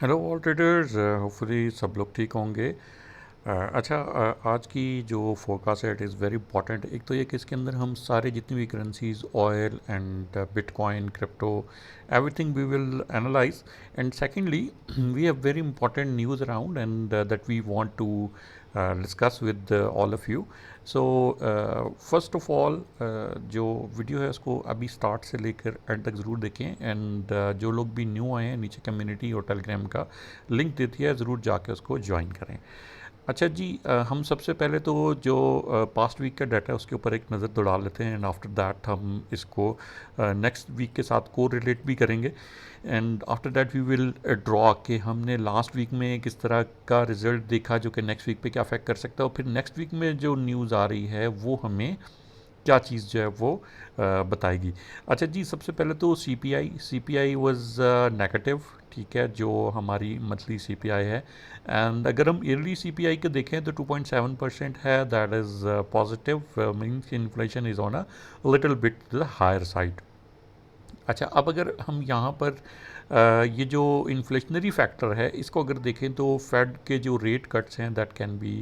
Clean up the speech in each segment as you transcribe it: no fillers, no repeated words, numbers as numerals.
Hello all traders, hopefully सब लोग ठीक होंगे। अच्छा, आज की जो फोरकास्ट है इट इज़ वेरी इंपॉर्टेंट। एक तो ये कि इसके अंदर हम सारे जितनी भी currencies, oil and bitcoin, crypto, everything we will analyse. And secondly we have very important news around and that we want to discuss with all of you. So first of all, जो video है उसको अभी start से लेकर and तक ज़रूर देखें। And जो लोग भी न्यू आए हैं, नीचे कम्युनिटी और टेलीग्राम का लिंक देती है, ज़रूर जाके उसको ज्वाइन करें। अच्छा जी, हम सबसे पहले तो जो पास्ट वीक का डाटा है उसके ऊपर एक नज़र दौड़ा लेते हैं एंड आफ्टर दैट हम इसको नेक्स्ट वीक के साथ को रिलेट भी करेंगे। And after that we will draw कि हमने लास्ट वीक में किस तरह का रिजल्ट देखा जो कि नेक्स्ट वीक पे क्या अफेक्ट कर सकता है, और फिर नेक्स्ट वीक में जो न्यूज़ आ रही है वो हमें क्या चीज़ जो है वो बताएगी। अच्छा जी, सबसे पहले तो C P I was negative. ठीक है, जो हमारी मंथली सी पी आई है। एंड अगर हम ईयरली सी पी आई के देखें तो 2.7% है, that is positive, means inflation is on a little bit the higher side. अच्छा, अब अगर हम यहाँ पर ये जो इन्फ्लेशनरी फैक्टर है इसको अगर देखें तो फेड के जो रेट कट्स हैं that can be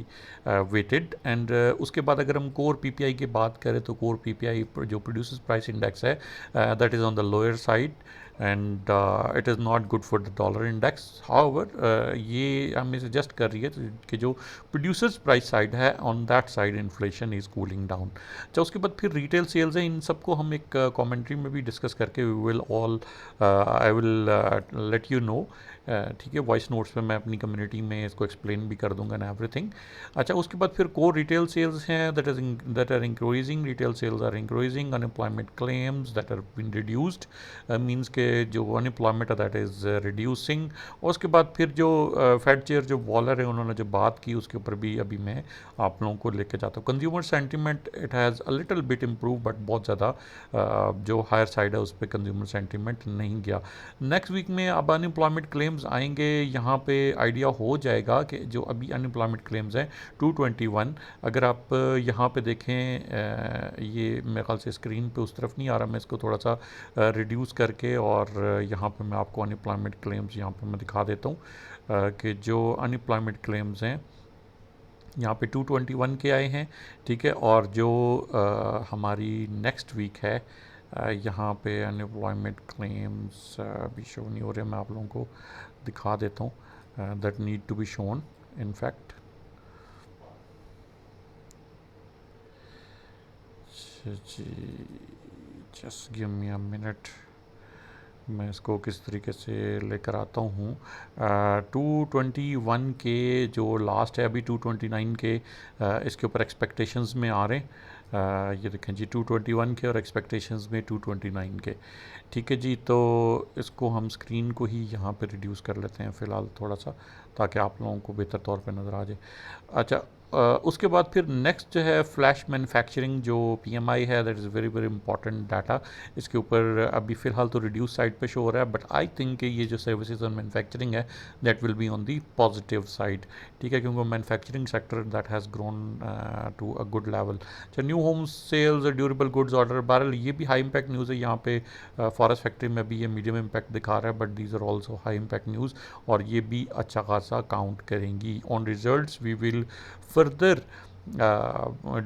weighted. And उसके बाद अगर हम कोर पीपीआई की बात करें तो कोर पीपीआई जो प्रोड्यूसर्स प्राइस इंडेक्स है that is on the lower side and it is not good for the dollar index. However ये हमें सजेस्ट कर रही है कि जो प्रोड्यूसर्स प्राइस साइड है on that side inflation is cooling down. अच्छा, उसके बाद फिर रिटेल सेल्स हैं, इन सबको हम एक कमेंट्री में भी डिस्कस करके we will all I will let you know. ठीक है, वॉइस नोट्स पे मैं अपनी कम्युनिटी में इसको एक्सप्लेन भी कर दूंगा एंड एवरीथिंग। अच्छा, उसके बाद फिर कोर रिटेल सेल्स हैं that are increasing, retail sales are increasing, unemployment claims that are been reduced, means के जो अनएम्प्लॉयमेंट है दैट इज़ रिड्यूसिंग। और उसके बाद फिर जो फेड चेयर जो वॉलर है उन्होंने जो बात की उसके ऊपर भी अभी मैं आप लोगों को लेके जाता हूँ। Consumer sentiment it has a little bit improve, but बहुत ज़्यादा जो हायर साइड है उस पर कंज्यूमर सेंटिमेंट नहीं गया। नेक्स्ट वीक में अब अनएम्प्लॉयमेंट क्लेम्स आएंगे, यहाँ पे आइडिया हो जाएगा कि जो अभी अनएम्प्लॉयमेंट क्लेम्स हैं 221, अगर आप यहाँ पे देखें, ये मेरे ख्याल से स्क्रीन पे उस तरफ नहीं आ रहा, मैं इसको थोड़ा सा रिड्यूस करके और यहाँ पे मैं आपको अनएम्प्लॉयमेंट क्लेम्स यहाँ पे मैं दिखा देता हूँ कि जो अनएम्प्लॉयमेंट क्लेम्स हैं यहाँ पे 221 के आए हैं। ठीक है, और जो हमारी नेक्स्ट वीक है यहाँ पे अनएम्प्लॉयमेंट क्लेम्स अभी शो नहीं हो रहे, मैं आप लोगों को दिखा देता हूँ that need to be shown in fact. जी, just give me a minute, मैं इसको किस तरीके से लेकर आता हूँ। 221 के जो लास्ट है अभी 229 के इसके ऊपर एक्सपेक्टेशंस में आ रहे हैं। ये देखें जी, 221 के और एक्सपेक्टेशंस में 229 के। ठीक है जी, तो इसको हम स्क्रीन को ही यहाँ पे रिड्यूस कर लेते हैं फ़िलहाल थोड़ा सा, ताकि आप लोगों को बेहतर तौर पे नज़र आ जाए। अच्छा, उसके बाद फिर नेक्स्ट जो है फ्लैश मैन्युफैक्चरिंग जो पीएमआई है that is very very important data. इसके ऊपर अभी फ़िलहाल तो रिड्यूस साइड पे शो हो रहा है, बट आई थिंक कि ये जो सर्विसेज और मैन्युफैक्चरिंग है that will be on the positive side. ठीक है, क्योंकि manufacturing sector that has grown to a good level. अच्छा, new home sales, durable goods order barrel, ये भी हाई इम्पैक्ट न्यूज़ है। यहाँ पे फॉरेस्ट फैक्ट्री में भी ये मीडियम इम्पैक्ट दिखा रहा है, but these are also high impact news और ये भी अच्छा खासा काउंट करेंगी। On results we will further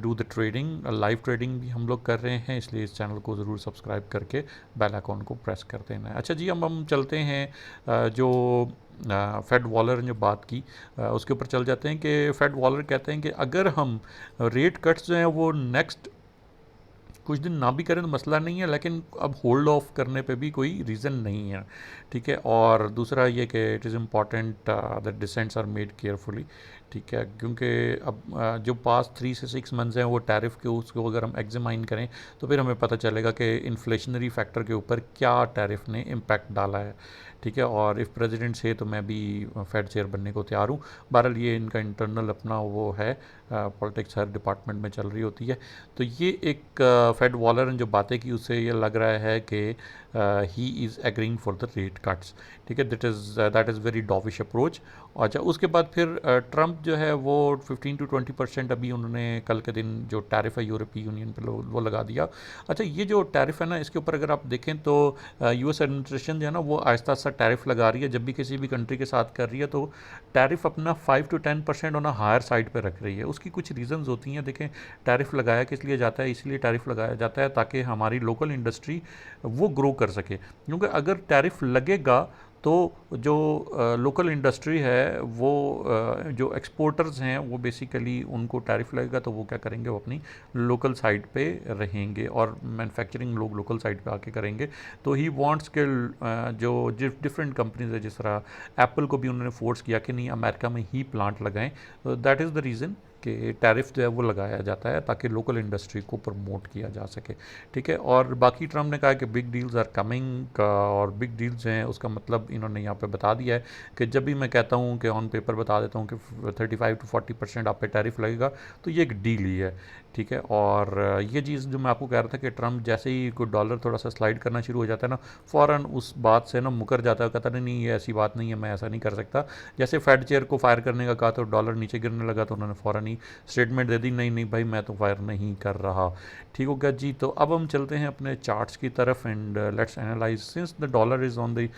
do the trading, live trading भी हम लोग कर रहे हैं, इसलिए इस चैनल को ज़रूर सब्सक्राइब करके बेल आइकॉन को प्रेस कर देना है। अच्छा जी, अब हम चलते हैं जो फेड वॉलर ने जो बात की उसके ऊपर चल जाते हैं कि फेड वॉलर कहते हैं कि अगर हम रेट कट्स जो हैं वो नेक्स्ट कुछ दिन ना भी करें तो मसला नहीं है, लेकिन अब होल्ड ऑफ करने पे भी कोई रीज़न नहीं है। ठीक है, और दूसरा ये कि it is important that decisions are made carefully. ठीक है, क्योंकि अब जो पास 3 से 6 मंथ्स हैं वो टैरिफ के उसको अगर हम एग्जामाइन करें तो फिर हमें पता चलेगा कि इन्फ्लेशनरी फैक्टर के ऊपर क्या टैरिफ ने इम्पैक्ट डाला है। ठीक है, और इफ़ प्रेसिडेंट से तो मैं भी फेड चेयर बनने को तैयार हूँ। बहरहाल ये इनका इंटरनल अपना वो है, पॉलिटिक्स हर डिपार्टमेंट में चल रही होती है। तो ये एक फेड वॉलर ने जो बातें की उससे ये लग रहा है कि he is agreeing for the rate cuts. ठीक है, दैट इज़ वेरी डॉविश अप्रोच। अच्छा, उसके बाद फिर ट्रंप जो है वो 15 to 20% अभी उन्होंने कल के दिन जो टैरिफ है यूरोपीय यूनियन पर वो लगा दिया। अच्छा, ये जो टैरिफ है ना इसके ऊपर अगर आप देखें तो यूएस एडमिनिस्ट्रेशन जो है ना वो आहिस्ता आहिस्ता टैरिफ लगा रही है, जब भी किसी भी कंट्री के साथ कर रही है, तो टैरिफ अपना 5 to 10% on a higher side पे रख रही है। उसकी कुछ रीजंस होती हैं। देखें, टैरिफ लगाया किस लिए जाता है? इसलिए टैरिफ लगाया जाता है ताकि हमारी लोकल इंडस्ट्री वो ग्रो कर सके, क्योंकि अगर टैरिफ लगेगा तो जो लोकल इंडस्ट्री है वो जो एक्सपोर्टर्स हैं वो बेसिकली उनको टैरिफ लगेगा तो वो क्या करेंगे, वो अपनी लोकल साइड पे रहेंगे और मैन्युफैक्चरिंग लोग लोकल साइड पे आके करेंगे। तो ही वांट्स के जो डिफरेंट कंपनीज है, जिस तरह एप्पल को भी उन्होंने फोर्स किया कि नहीं अमेरिका में ही प्लांट लगाएं। दैट इज़ द रीज़न कि टैरिफ जो है वो लगाया जाता है ताकि लोकल इंडस्ट्री को प्रमोट किया जा सके। ठीक है, और बाकी ट्रम्प ने कहा कि बिग डील्स आर कमिंग, और बिग डील्स हैं उसका मतलब इन्होंने यहाँ पे बता दिया है कि जब भी मैं कहता हूँ कि ऑन पेपर बता देता हूँ कि 35 to 40% आप पे टैरिफ लगेगा, तो ये एक डील ही है। ठीक है, और ये चीज़ जो मैं आपको कह रहा था कि ट्रम्प जैसे ही कोई डॉलर थोड़ा सा स्लाइड करना शुरू हो जाता है ना, फ़ौरन उस बात से ना मुकर जाता है, कहता नहीं ये ऐसी बात नहीं है, मैं ऐसा नहीं कर सकता। जैसे फेड चेयर को फायर करने का कहा तो डॉलर नीचे गिरने लगा, तो उन्होंने फ़ौरन ही स्टेटमेंट दे दी, नहीं नहीं भाई मैं तो फायर नहीं कर रहा। ठीक हो गया जी। तो अब हम चलते हैं अपने चार्ट्स की तरफ and let's analyse since the dollar is on the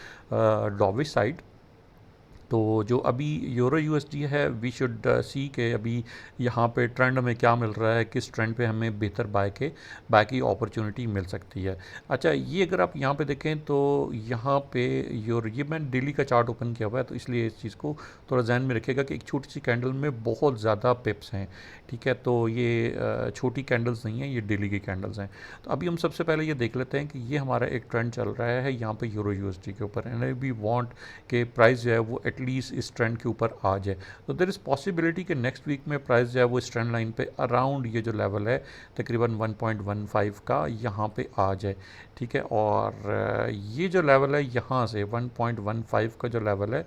dovish side. तो जो अभी यूरो यूएसडी है, वी शुड सी के अभी यहाँ पे ट्रेंड हमें क्या मिल रहा है, किस ट्रेंड पे हमें बेहतर बाय की अपॉर्चुनिटी मिल सकती है। अच्छा, ये अगर आप यहाँ पे देखें तो यहाँ पे ये मैंने डेली का चार्ट ओपन किया हुआ है, तो इसलिए इस चीज़ को थोड़ा ध्यान में रखिएगा कि एक छोटी सी कैंडल में बहुत ज़्यादा पिप्स हैं। ठीक है, तो ये छोटी कैंडल्स नहीं हैं, ये डेली की कैंडल्स हैं। तो अभी हम सबसे पहले ये देख लेते हैं कि ये हमारा एक ट्रेंड चल रहा है यहाँ पे यूरो यूएसडी के ऊपर, एंड वी वांट कि प्राइस जो है वो एटलीस्ट इस ट्रेंड के ऊपर आ जाए। तो देयर इज़ पॉसिबिलिटी कि नेक्स्ट वीक में प्राइस जो है वो इस ट्रेंड लाइन पे अराउंड ये जो लेवल है तकरीबन 1.15 का यहाँ पे आ जाए। ठीक है, और ये जो लेवल है यहाँ से 1.15 का जो लेवल है,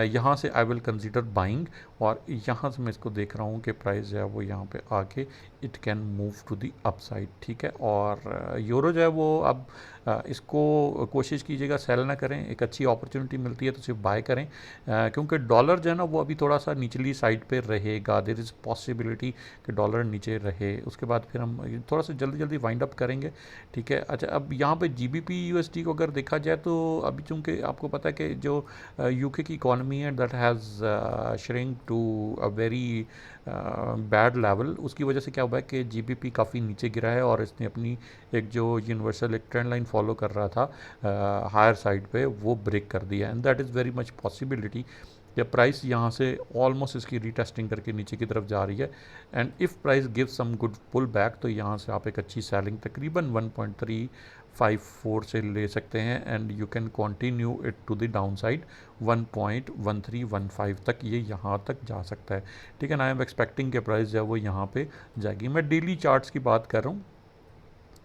यहाँ से आई विल कंसिडर बाइंग, और यहाँ से मैं इसको देख रहा हूँ कि प्राइस जो है वो यहाँ पे आके it can move to the upside. ठीक है, और यूरो जो है वो अब इसको कोशिश कीजिएगा सेल ना करें, एक अच्छी अपॉर्चुनिटी मिलती है तो सिर्फ बाय करें, क्योंकि डॉलर जो है ना वो अभी थोड़ा सा निचली साइड पे रहेगा। देयर इज़ पॉसिबिलिटी कि डॉलर नीचे रहे, उसके बाद फिर हम थोड़ा सा जल्दी जल्दी वाइंड अप करेंगे। ठीक है, अच्छा अब यहाँ पे जीबीपी यूएसडी को अगर देखा जाए तो अभी चूँकि आपको पता है कि जो यूके की इकॉनमी है that has shrink to a very bad level, उसकी वजह से क्या हुआ है कि जीबीपी काफ़ी नीचे गिरा है और इसने अपनी एक जो यूनिवर्सल एक ट्रेंड लाइन फॉलो कर रहा था हायर साइड पे, वो ब्रेक कर दिया, and that is very much possibility कि प्राइस यहाँ से ऑलमोस्ट इसकी रीटेस्टिंग करके नीचे की तरफ जा रही है, and if price give some good pull back तो यहाँ से आप एक अच्छी सेलिंग तकरीबन 1.354 से ले सकते हैं, and you can continue it to the down side 1.1315 तक, ये यहाँ तक जा सकता है। ठीक है ना, आई एम एक्सपेक्टिंग के प्राइस जो है वो यहाँ पे जाएगी। मैं डेली चार्ट्स की बात कर रहा हूँ।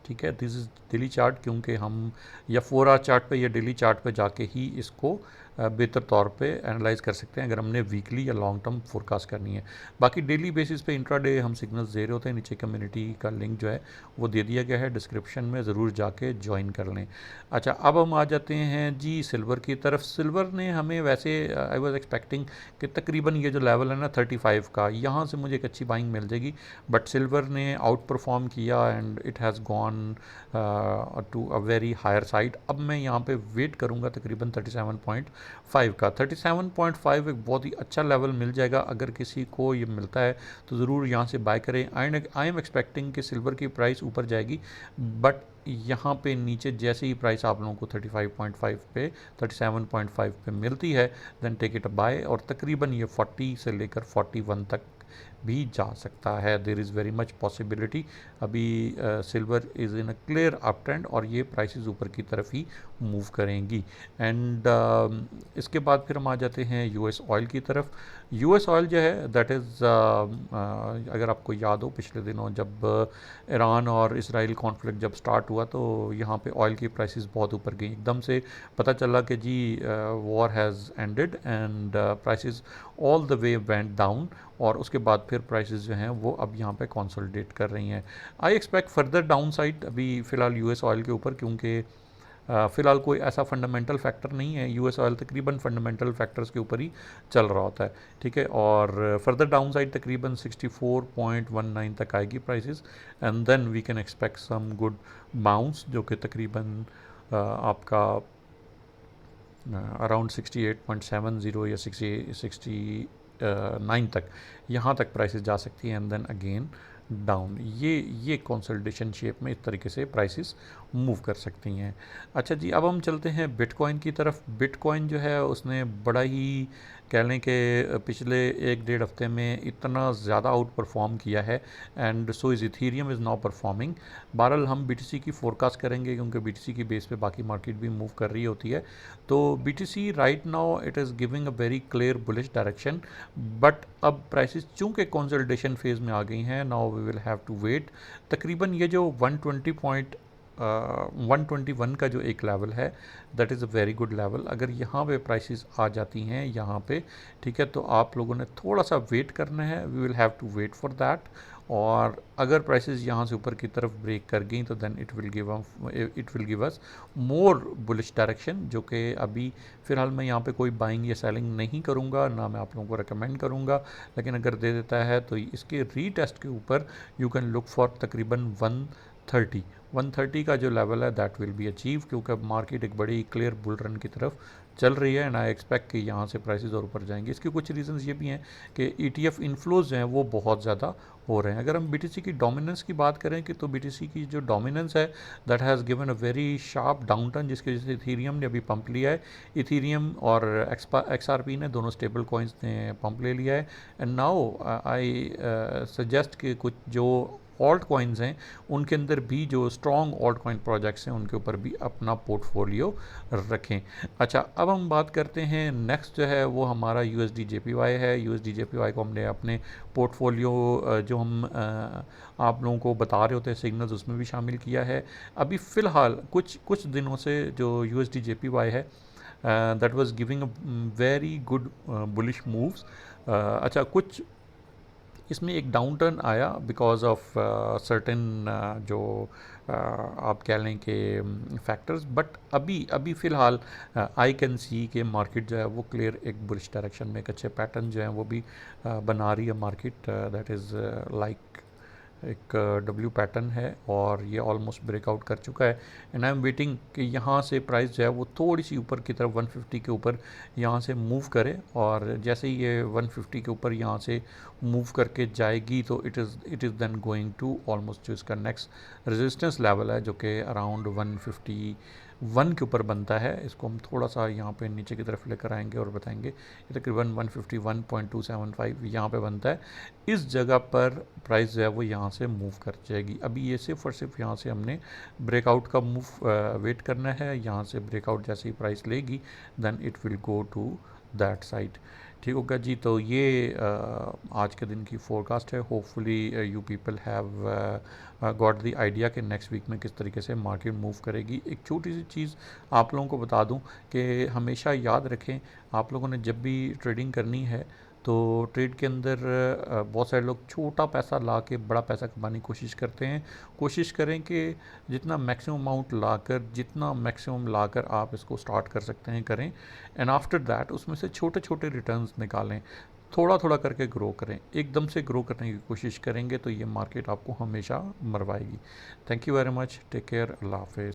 ठीक है, दिस इज़ डेली चार्ट, क्योंकि हम या 4 आवर चार्ट पे या डेली चार्ट पे जाके ही इसको बेहतर तौर पे एनालाइज कर सकते हैं अगर हमने वीकली या लॉन्ग टर्म फोरकास्ट करनी है। बाकी डेली बेसिस पे इंट्राडे हम सिग्नल्स दे रहे होते हैं, नीचे कम्युनिटी का लिंक जो है वो दे दिया गया है डिस्क्रिप्शन में, ज़रूर जाके ज्वाइन कर लें। अच्छा, अब हम आ जाते हैं जी सिल्वर की तरफ। सिल्वर ने हमें वैसे आई वॉज एक्सपेक्टिंग कि तकरीबन ये जो लेवल है ना 35 का, यहाँ से मुझे एक अच्छी बाइंग मिल जाएगी, बट सिल्वर ने आउट परफॉर्म किया and it has gone to a very higher side. अब मैं यहाँ पे वेट करूँगा तकरीबन 37.5 का। 37.5 एक बहुत ही अच्छा लेवल मिल जाएगा, अगर किसी को ये मिलता है तो ज़रूर यहाँ से बाय करें। आई एम एक्सपेक्टिंग कि सिल्वर की प्राइस ऊपर जाएगी, बट यहाँ पे नीचे जैसे ही प्राइस आप लोगों को 35.5 पे 37.5 पे मिलती है, then take it a buy, और तकरीबन ये 40 से लेकर 41 तक भी जा सकता है। There is very much possibility. अभी silver is in a clear up trend और ये प्राइसेस ऊपर की तरफ ही मूव करेंगी। एंड इसके बाद फिर हम आ जाते हैं यूएस ऑयल की तरफ। यूएस ऑयल जो है दैट इज़ अगर आपको याद हो पिछले दिनों जब ईरान और इसराइल कॉन्फ्लिक्ट जब स्टार्ट हुआ तो यहाँ पे ऑयल की प्राइसेस बहुत ऊपर गई, एकदम से पता चला कि जी war has ended and prices all the way went down, और उसके बाद फिर प्राइसेस जो हैं वो अब यहाँ पे कंसोलिडेट कर रही हैं। I expect further down side अभी फ़िलहाल यूएस ऑयल के ऊपर, क्योंकि फ़िलहाल कोई ऐसा फंडामेंटल फैक्टर नहीं है। यूएस ऑयल तकरीबन फंडामेंटल फैक्टर्स के ऊपर ही चल रहा होता है। ठीक है, और फर्दर डाउन साइड तकरीबन 64.19 तक आएगी prices, and then we can expect some good bounce, जो कि तकरीबन आपका अराउंड 68.70 या 69 तक, यहाँ तक प्राइसेस जा सकती हैं एंड देन अगेन डाउन। ये कंसोलिडेशन शेप में इस तरीके से प्राइसेस मूव कर सकती हैं। अच्छा जी, अब हम चलते हैं बिटकॉइन की तरफ। बिटकॉइन जो है उसने बड़ा ही कह लें कि पिछले 1 डेढ़ हफ्ते में इतना ज़्यादा आउट परफॉर्म किया है and so is Ethereum is now performing. बहरहाल हम बीटीसी की फोरकास्ट करेंगे क्योंकि बीटीसी की बेस पे बाकी मार्केट भी मूव कर रही होती है। तो BTC right now it is giving a very clear bullish direction, but अब प्राइसेस चूंकि कंसोलिडेशन फेज में आ गई हैं, now we will have to wait. तकरीबन ये जो 121 का जो एक लेवल है, that is a very good level. अगर यहाँ पे प्राइसेस आ जाती हैं यहाँ पे, ठीक है, तो आप लोगों ने थोड़ा सा वेट करना है, we will have to wait for that. और अगर प्राइसेस यहाँ से ऊपर की तरफ ब्रेक कर गई तो then it will give us more bullish direction, जो कि अभी फ़िलहाल मैं यहाँ पे कोई बाइंग या सेलिंग नहीं करूँगा, ना मैं आप लोगों को रेकमेंड करूँगा। लेकिन अगर दे देता है तो इसके रीटेस्ट के ऊपर यू कैन लुक फॉर तकरीबन 130 का जो लेवल है दैट विल बी अचीव, क्योंकि अब मार्केट एक बड़ी क्लियर बुल रन की तरफ चल रही है एंड आई एक्सपेक्ट कि यहाँ से प्राइसेस और ऊपर जाएंगे। इसके कुछ रीजंस ये भी हैं कि ईटीएफ इन्फ्लोज जो हैं वो बहुत ज़्यादा हो रहे हैं। अगर हम बीटीसी की डोमिनेंस की बात करें कि तो बीटीसी की जो डोमिनेंस है that has given a very sharp down turn, जिसकी वजह से इथीरियम ने अभी पंप लिया है। इथीरियम और एक्सआरपी ने, दोनों स्टेबल कॉइन्स ने पंप ले लिया है एंड नाउ आई सजेस्ट कि कुछ जो ऑल्ट कॉइन्स हैं उनके अंदर भी जो स्ट्रॉन्ग ऑल्ट कॉइन प्रोजेक्ट्स हैं उनके ऊपर भी अपना पोर्टफोलियो रखें। अच्छा, अब हम बात करते हैं नेक्स्ट जो है वो हमारा यूएसडी जेपीवाई है। यूएसडी जेपीवाई को हमने अपने पोर्टफोलियो जो हम आप लोगों को बता रहे होते हैं सिग्नल्स, उसमें भी शामिल किया है। अभी फ़िलहाल कुछ दिनों से जो यूएसडी जेपीवाई है that was giving a very good bullish moves. अच्छा, कुछ इसमें एक डाउन टर्न आया बिकॉज ऑफ सर्टेन जो आप कह लें कि फैक्टर्स, बट अभी अभी फ़िलहाल आई कैन सी के मार्केट जो है वो क्लियर एक बुलिश डायरेक्शन में एक अच्छे पैटर्न जो हैं वो भी बना रही है मार्केट। दैट इज़ लाइक एक डब्ल्यू पैटर्न है और ये ऑलमोस्ट ब्रेकआउट कर चुका है एंड आई एम वेटिंग कि यहाँ से प्राइस जो है वो थोड़ी सी ऊपर की तरफ 150 के ऊपर यहाँ से मूव करे, और जैसे ही ये 150 के ऊपर यहाँ से मूव करके जाएगी तो it is then going to almost जो इसका नेक्स्ट रेजिस्टेंस लेवल है जो कि अराउंड 151 के ऊपर बनता है। इसको हम थोड़ा सा यहाँ पे नीचे की तरफ लेकर आएंगे और बताएंगे। ये तकरीबन 151.275 यहाँ पे बनता है। इस जगह पर प्राइस जो है वो यहाँ से मूव कर जाएगी। अभी ये सिर्फ और सिर्फ यहाँ से हमने ब्रेकआउट का मूव वेट करना है। यहाँ से ब्रेकआउट जैसे ही प्राइस लेगी then it will go to that side. ठीक होगा जी। तो ये आज के दिन की फोरकास्ट है। Hopefully you people have got the idea कि नेक्स्ट वीक में किस तरीके से मार्केट मूव करेगी। एक छोटी सी चीज़ आप लोगों को बता दूं कि हमेशा याद रखें, आप लोगों ने जब भी ट्रेडिंग करनी है तो ट्रेड के अंदर बहुत सारे लोग छोटा पैसा ला के बड़ा पैसा कमाने की कोशिश करते हैं। कोशिश करें कि जितना मैक्सिमम अमाउंट लाकर, जितना मैक्सिमम लाकर आप इसको स्टार्ट कर सकते हैं करें एंड आफ्टर दैट उसमें से छोटे छोटे रिटर्न्स निकालें। थोड़ा थोड़ा करके ग्रो करें। एकदम से ग्रो करने की कोशिश करेंगे तो ये मार्केट आपको हमेशा मरवाएगी। Thank you very much. Take care. अल्लाह हाफिज़।